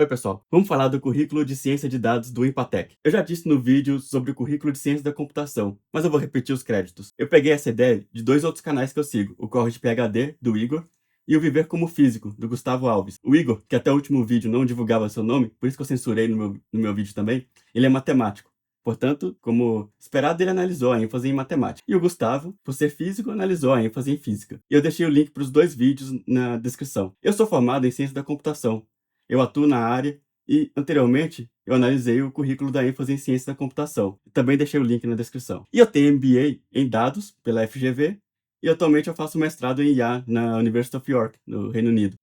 Oi, pessoal. Vamos falar do currículo de ciência de dados do Empatec. Eu já disse no vídeo sobre o currículo de ciência da computação, mas eu vou repetir os créditos. Eu peguei essa ideia de dois outros canais que eu sigo, o Corre de PhD, do Igor, e o Viver como Físico, do Gustavo Alves. O Igor, que até o último vídeo não divulgava seu nome, por isso que eu censurei no meu vídeo também, ele é matemático. Portanto, como esperado, ele analisou a ênfase em matemática. E o Gustavo, por ser físico, analisou a ênfase em física. E eu deixei o link para os dois vídeos na descrição. Eu sou formado em ciência da computação. Eu atuo na área e, anteriormente, eu analisei o currículo da ênfase em ciência da computação. Também deixei o link na descrição. E eu tenho MBA em dados pela FGV e atualmente eu faço mestrado em IA na University of York, no Reino Unido.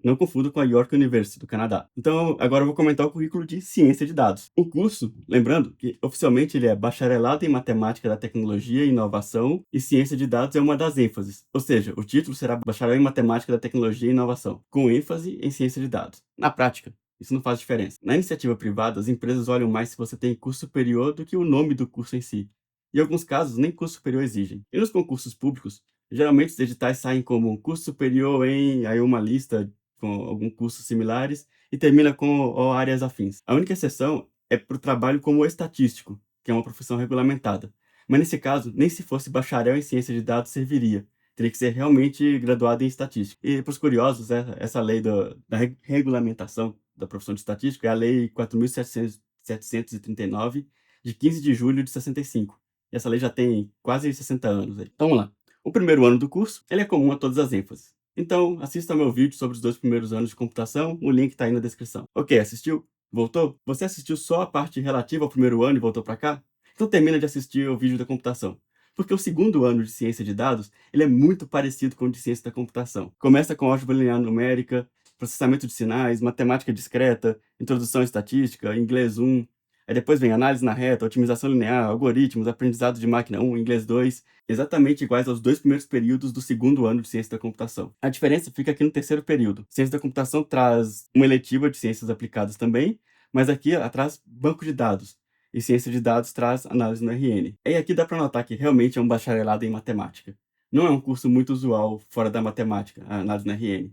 Não confundo com a York University, do Canadá. Então, agora eu vou comentar o currículo de ciência de dados. O curso, lembrando que oficialmente ele é bacharelado em matemática da tecnologia e inovação e ciência de dados é uma das ênfases. Ou seja, o título será bacharel em matemática da tecnologia e inovação, com ênfase em ciência de dados. Na prática, isso não faz diferença. Na iniciativa privada, as empresas olham mais se você tem curso superior do que o nome do curso em si. Em alguns casos, nem curso superior exigem. E nos concursos públicos, geralmente os editais saem como curso superior em aí uma lista com alguns cursos similares e termina com ou áreas afins. A única exceção é para o trabalho como estatístico, que é uma profissão regulamentada. Mas nesse caso, nem se fosse bacharel em ciência de dados serviria. Teria que ser realmente graduado em estatística. E para os curiosos, essa lei da regulamentação da profissão de estatístico é a Lei 4.739, de 15 de julho de 65. E essa lei já tem quase 60 anos. Aí. Então vamos lá. O primeiro ano do curso ele é comum a todas as ênfases. Então, assista ao meu vídeo sobre os 2 primeiros anos de computação, o link está aí na descrição. Ok, assistiu? Voltou? Você assistiu só a parte relativa ao primeiro ano e voltou para cá? Então termina de assistir o vídeo da computação. Porque o segundo ano de ciência de dados, ele é muito parecido com o de ciência da computação. Começa com álgebra linear numérica, processamento de sinais, matemática discreta, introdução à estatística, inglês 1, aí depois vem análise na reta, otimização linear, algoritmos, aprendizado de máquina 1, inglês 2, exatamente iguais aos 2 primeiros períodos do segundo ano de ciência da computação. A diferença fica aqui no terceiro período. Ciência da computação traz uma eletiva de ciências aplicadas também, mas aqui ela traz banco de dados. E ciência de dados traz análise no RN. E aqui dá para notar que realmente é um bacharelado em matemática. Não é um curso muito usual fora da matemática, a análise no RN.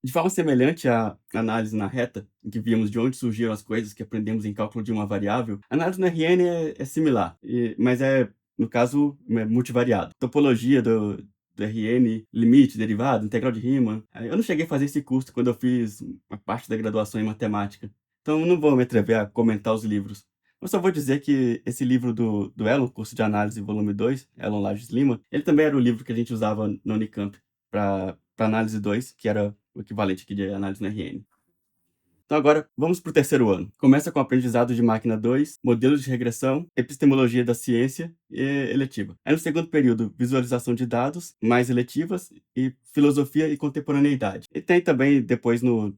De forma semelhante à análise na reta, em que vimos de onde surgiram as coisas que aprendemos em cálculo de uma variável, a análise no RN é similar, mas no caso, multivariado. Topologia do RN, limite, derivada, integral de Riemann. Eu não cheguei a fazer esse curso quando eu fiz a parte da graduação em matemática, então não vou me atrever a comentar os livros. Eu só vou dizer que esse livro do Elon, curso de análise volume 2, Elon Lages Lima, ele também era o livro que a gente usava na Unicamp para análise 2, que era o equivalente aqui de análise no RN. Então agora, vamos para o terceiro ano. Começa com aprendizado de máquina 2, modelos de regressão, epistemologia da ciência e eletiva. Aí no segundo período, visualização de dados, mais eletivas, e filosofia e contemporaneidade. E tem também, depois no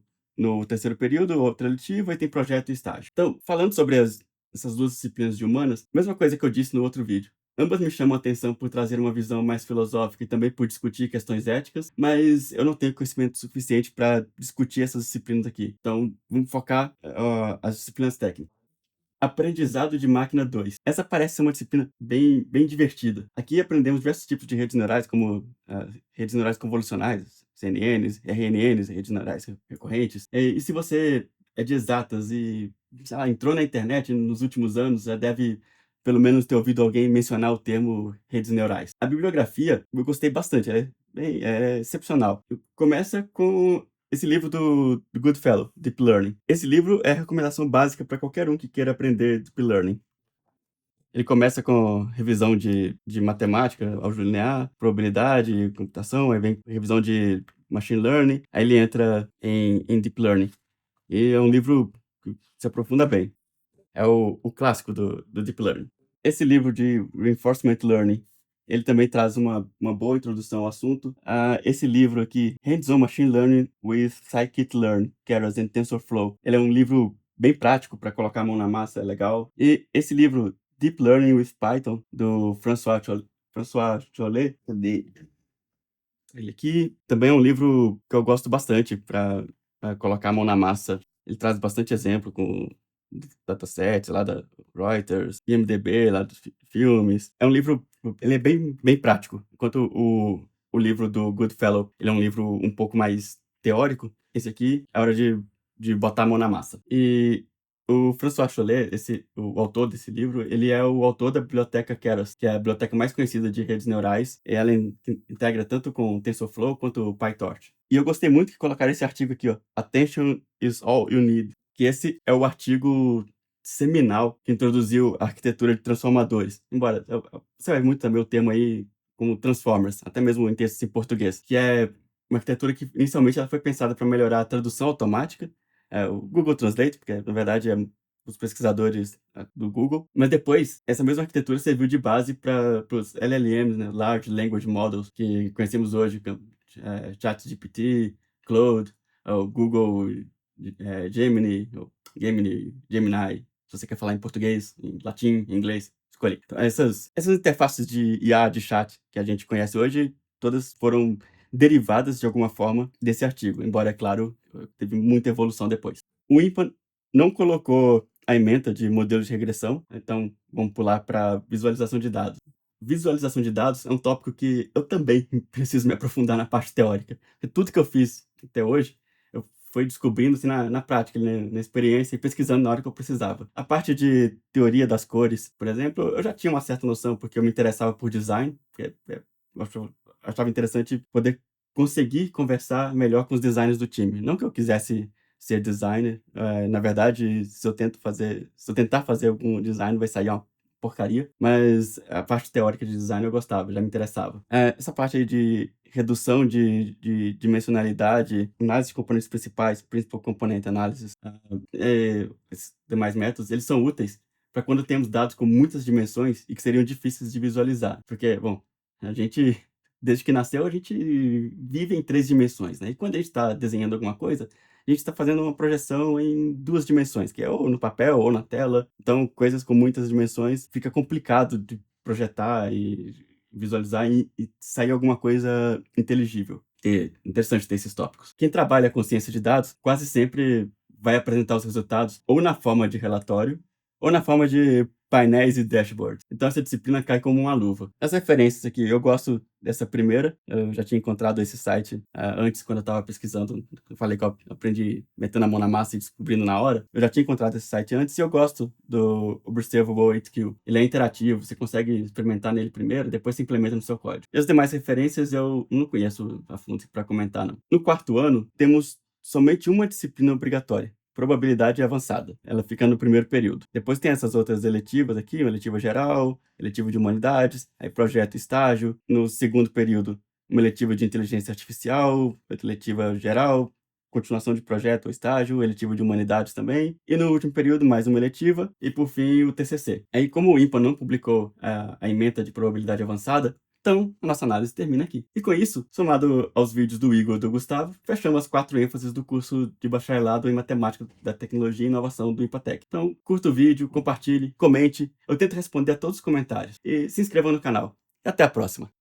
terceiro período, outra eletiva, e tem projeto e estágio. Então, falando sobre essas duas disciplinas de humanas, mesma coisa que eu disse no outro vídeo. Ambas me chamam a atenção por trazer uma visão mais filosófica e também por discutir questões éticas, mas eu não tenho conhecimento suficiente para discutir essas disciplinas aqui. Então, vamos focar as disciplinas técnicas. Aprendizado de máquina 2. Essa parece ser uma disciplina bem divertida. Aqui aprendemos diversos tipos de redes neurais, como redes neurais convolucionais, CNNs, RNNs, redes neurais recorrentes. E se você é de exatas e, sei lá, entrou na internet nos últimos anos, já deve pelo menos ter ouvido alguém mencionar o termo redes neurais. A bibliografia, eu gostei bastante, é excepcional. Começa com esse livro do Goodfellow, Deep Learning. Esse livro é a recomendação básica para qualquer um que queira aprender Deep Learning. Ele começa com revisão de matemática, álgebra linear, probabilidade, computação, aí vem revisão de machine learning, aí ele entra em Deep Learning. E é um livro que se aprofunda bem. É o clássico do Deep Learning. Esse livro de Reinforcement Learning, ele também traz uma boa introdução ao assunto. Esse livro aqui, Hands-on Machine Learning with Scikit-learn, Keras and TensorFlow, ele é um livro bem prático para colocar a mão na massa, é legal. E esse livro, Deep Learning with Python, do François Chollet, ele aqui também é um livro que eu gosto bastante para colocar a mão na massa. Ele traz bastante exemplo com datasets lá da Reuters, IMDb lá dos filmes. É um livro, ele é bem prático. Enquanto o livro do Goodfellow, ele é um livro um pouco mais teórico, esse aqui é hora de botar a mão na massa. E o François Chollet, o autor desse livro, ele é o autor da biblioteca Keras, que é a biblioteca mais conhecida de redes neurais, e ela integra tanto com TensorFlow quanto o PyTorch. E eu gostei muito que colocaram esse artigo aqui, ó, Attention is all you need, que esse é o artigo seminal que introduziu a arquitetura de transformadores. Embora você vai muito também o termo aí como transformers, até mesmo em textos em português, que é uma arquitetura que inicialmente ela foi pensada para melhorar a tradução automática, o Google Translate, porque na verdade é os pesquisadores do Google, mas depois essa mesma arquitetura serviu de base para os LLMs, né, Large Language Models, que conhecemos hoje, ChatGPT, Claude, o Google Gemini, Gemini, se você quer falar em português, em latim, em inglês, escolhi. Então, essas interfaces de IA, de chat, que a gente conhece hoje, todas foram derivadas de alguma forma desse artigo, embora, é claro, teve muita evolução depois. O INPA não colocou a ementa de modelos de regressão, então vamos pular para visualização de dados. Visualização de dados é um tópico que eu também preciso me aprofundar na parte teórica, porque tudo que eu fiz até hoje, eu fui descobrindo assim, na prática, né, na experiência e pesquisando na hora que eu precisava. A parte de teoria das cores, por exemplo, eu já tinha uma certa noção, porque eu me interessava por design, porque eu achava interessante poder conseguir conversar melhor com os designers do time. Não que eu quisesse ser designer, na verdade, se eu tentar fazer algum design, vai sair uma porcaria, mas a parte teórica de design eu gostava, já me interessava. Essa parte aí de redução de dimensionalidade, análise de componentes principais, Principal Component Analysis, esses demais métodos, eles são úteis para quando temos dados com muitas dimensões e que seriam difíceis de visualizar. Porque, bom, a gente, desde que nasceu, a gente vive em 3 dimensões, né? E quando a gente está desenhando alguma coisa, a gente está fazendo uma projeção em 2 dimensões, que é ou no papel ou na tela. Então, coisas com muitas dimensões fica complicado de projetar e visualizar e sair alguma coisa inteligível. É interessante ter esses tópicos. Quem trabalha com ciência de dados quase sempre vai apresentar os resultados ou na forma de relatório ou na forma de painéis e dashboards. Então essa disciplina cai como uma luva. As referências aqui, eu gosto dessa primeira, eu já tinha encontrado esse site antes, quando eu estava pesquisando, eu falei que eu aprendi metendo a mão na massa e descobrindo na hora, eu já tinha encontrado esse site antes e eu gosto do Observable HQ. Ele é interativo, você consegue experimentar nele primeiro, depois você implementa no seu código. E as demais referências eu não conheço a fundo para comentar, não. No quarto ano, temos somente uma disciplina obrigatória, probabilidade avançada. Ela fica no primeiro período. Depois tem essas outras eletivas aqui, uma eletiva geral, eletiva de humanidades, aí projeto e estágio. No segundo período, uma eletiva de inteligência artificial, outra eletiva geral, continuação de projeto ou estágio, eletiva de humanidades também. E no último período, mais uma eletiva. E por fim, o TCC. Aí, como o INPA não publicou a ementa de probabilidade avançada, então, a nossa análise termina aqui. E com isso, somado aos vídeos do Igor e do Gustavo, fechamos as 4 ênfases do curso de bacharelado em Matemática da Tecnologia e Inovação do INPATEC. Então, curta o vídeo, compartilhe, comente, eu tento responder a todos os comentários. E se inscreva no canal. E até a próxima!